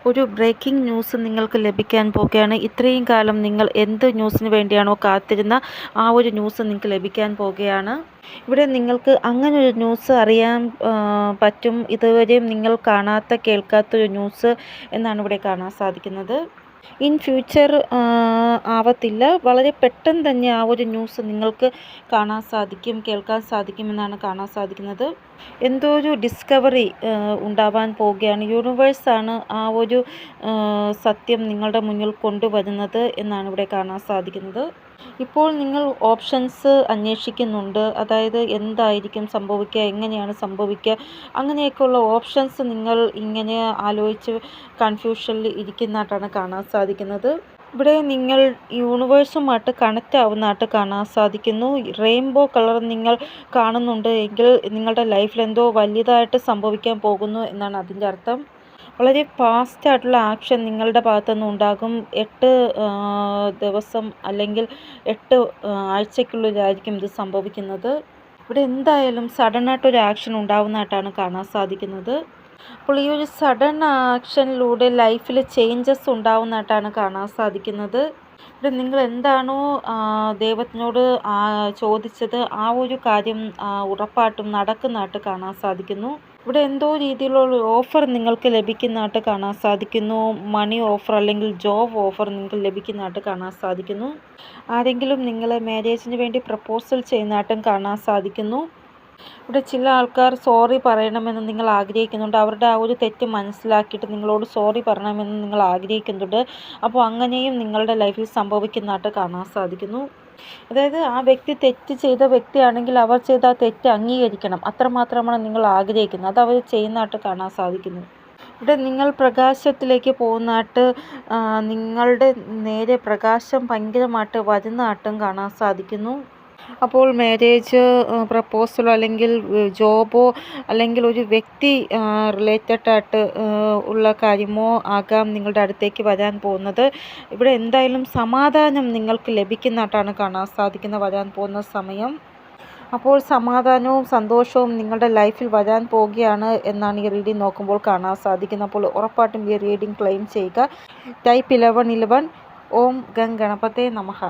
ഒരു breaking news നിങ്ങൾക്ക് ലഭിക്കാൻ പോകുകയാണ്. ഇത്രയും കാലം നിങ്ങൾ എന്ത് ന്യൂസിന് വേണ്ടിയാണോ കാത്തിരുന്ന ആ ഒരു ന്യൂസ് നിങ്ങൾക്ക് ലഭിക്കാൻ പോകുകയാണ്. ഇവിടെ നിങ്ങൾക്ക് അങ്ങനെ ഒരു ന്യൂസ് അറിയാൻ പറ്റും. ഇതുവരെയും നിങ്ങൾ കാണാത്ത കേൾക്കാത്തൊരു ന്യൂസ് എന്നാണ് ഇവിടെ കാണാൻ സാധിക്കുന്നത്. ഇൻ ഫ്യൂച്ചർ ആവത്തില്ല, വളരെ പെട്ടെന്ന് തന്നെ ആ ഒരു ന്യൂസ് നിങ്ങൾക്ക് കാണാൻ സാധിക്കും, കേൾക്കാൻ സാധിക്കുമെന്നാണ് കാണാൻ സാധിക്കുന്നത്. എന്തോ ഒരു ഡിസ്കവറി ഉണ്ടാവാൻ പോവുകയാണ്. യൂണിവേഴ്സാണ് ആ ഒരു സത്യം നിങ്ങളുടെ മുന്നിൽ കൊണ്ടുവരുന്നത് എന്നാണ് ഇവിടെ കാണാൻ സാധിക്കുന്നത്. ഇപ്പോൾ നിങ്ങൾ ഓപ്ഷൻസ് അന്വേഷിക്കുന്നുണ്ട്. അതായത് എന്തായിരിക്കും സംഭവിക്കുക, എങ്ങനെയാണ് സംഭവിക്കുക, അങ്ങനെയൊക്കെയുള്ള ഓപ്ഷൻസ് നിങ്ങൾ ഇങ്ങനെ ആലോചിച്ച് കൺഫ്യൂഷനിൽ ഇരിക്കുന്നതായിട്ടാണ് കാണാൻ സാധിക്കുന്നത്. ഇവിടെ നിങ്ങൾ യൂണിവേഴ്സുമായിട്ട് കണക്റ്റ് ആവുന്നതായിട്ട് കാണാൻ സാധിക്കുന്നു. റെയിൻബോ കളർ നിങ്ങൾ കാണുന്നുണ്ട് എങ്കിൽ നിങ്ങളുടെ ലൈഫിൽ എന്തോ വലിയതായിട്ട് സംഭവിക്കാൻ പോകുന്നു എന്നാണ് അതിൻ്റെ അർത്ഥം. വളരെ ഫാസ്റ്റായിട്ടുള്ള ആക്ഷൻ നിങ്ങളുടെ ഭാഗത്തുനിന്ന് ഉണ്ടാകും. 8 ദിവസം അല്ലെങ്കിൽ 8 ആഴ്ചയ്ക്കുള്ളിലായിരിക്കും ഇത് സംഭവിക്കുന്നത്. ഇവിടെ എന്തായാലും സഡനായിട്ടൊരു ആക്ഷൻ ഉണ്ടാവുന്നതായിട്ടാണ് കാണാൻ സാധിക്കുന്നത്. അപ്പോൾ ഈ ഒരു സഡൻ ആക്ഷനിലൂടെ ലൈഫിൽ ചേഞ്ചസ് ഉണ്ടാവുന്നതായിട്ടാണ് കാണാൻ സാധിക്കുന്നത്. ഇവിടെ നിങ്ങൾ എന്താണോ ദൈവത്തിനോട് ചോദിച്ചത് ആ ഒരു കാര്യം ഉറപ്പായിട്ടും നടക്കുന്നതായിട്ട് കാണാൻ സാധിക്കുന്നു. ഇവിടെ എന്തോ രീതിയിലുള്ള ഓഫർ നിങ്ങൾക്ക് ലഭിക്കുന്നതായിട്ട് കാണാൻ സാധിക്കുന്നു. മണി ഓഫർ അല്ലെങ്കിൽ ജോബ് ഓഫർ നിങ്ങൾക്ക് ലഭിക്കുന്നതായിട്ട് കാണാൻ സാധിക്കുന്നു. ആരെങ്കിലും നിങ്ങളെ മാരേജിന് വേണ്ടി പ്രപ്പോസൽ ചെയ്യുന്നതായിട്ടും കാണാൻ സാധിക്കുന്നു. ഇവിടെ ചില ആൾക്കാർ സോറി പറയണമെന്ന് നിങ്ങൾ ആഗ്രഹിക്കുന്നുണ്ട്. അവരുടെ ആ ഒരു തെറ്റ് മനസ്സിലാക്കിയിട്ട് നിങ്ങളോട് സോറി പറയണമെന്ന് നിങ്ങൾ ആഗ്രഹിക്കുന്നുണ്ട്. അപ്പോൾ അങ്ങനെയും നിങ്ങളുടെ ലൈഫിൽ സംഭവിക്കുന്നതായിട്ട് കാണാൻ സാധിക്കുന്നു. അതായത് ആ വ്യക്തി തെറ്റ് ചെയ്ത വ്യക്തിയാണെങ്കിൽ അവർ ചെയ്ത ആ തെറ്റ് അംഗീകരിക്കണം, അത്രമാത്രമാണ് നിങ്ങൾ ആഗ്രഹിക്കുന്നത്. അത് അവർ ചെയ്യുന്നതായിട്ട് കാണാൻ സാധിക്കുന്നു. ഇവിടെ നിങ്ങൾ പ്രകാശത്തിലേക്ക് പോകുന്നതായിട്ട്, നിങ്ങളുടെ നേരെ പ്രകാശം ഭയങ്കരമായിട്ട് വരുന്നതായിട്ടും കാണാൻ സാധിക്കുന്നു. അപ്പോൾ മാരേജ് പ്രപ്പോസലോ അല്ലെങ്കിൽ ജോബോ അല്ലെങ്കിൽ ഒരു വ്യക്തി റിലേറ്റഡ് ആയിട്ട് ഉള്ള കാര്യമോ ആകാം നിങ്ങളുടെ അടുത്തേക്ക് വരാൻ പോകുന്നത്. ഇവിടെ എന്തായാലും സമാധാനം നിങ്ങൾക്ക് ലഭിക്കുന്നതായിട്ടാണ് കാണാൻ സാധിക്കുന്നത് വരാൻ പോകുന്ന സമയം. അപ്പോൾ സമാധാനവും സന്തോഷവും നിങ്ങളുടെ ലൈഫിൽ വരാൻ പോവുകയാണ് എന്നാണ് ഈ റീഡിംഗ് നോക്കുമ്പോൾ കാണാൻ സാധിക്കുന്നത്. അപ്പോൾ ഉറപ്പായിട്ടും ഈ റീഡിംഗ് ക്ലെയിം ചെയ്യുക. ടൈപ്പ് 1111. ഓം ഗം ഗണപതേ നമഃ.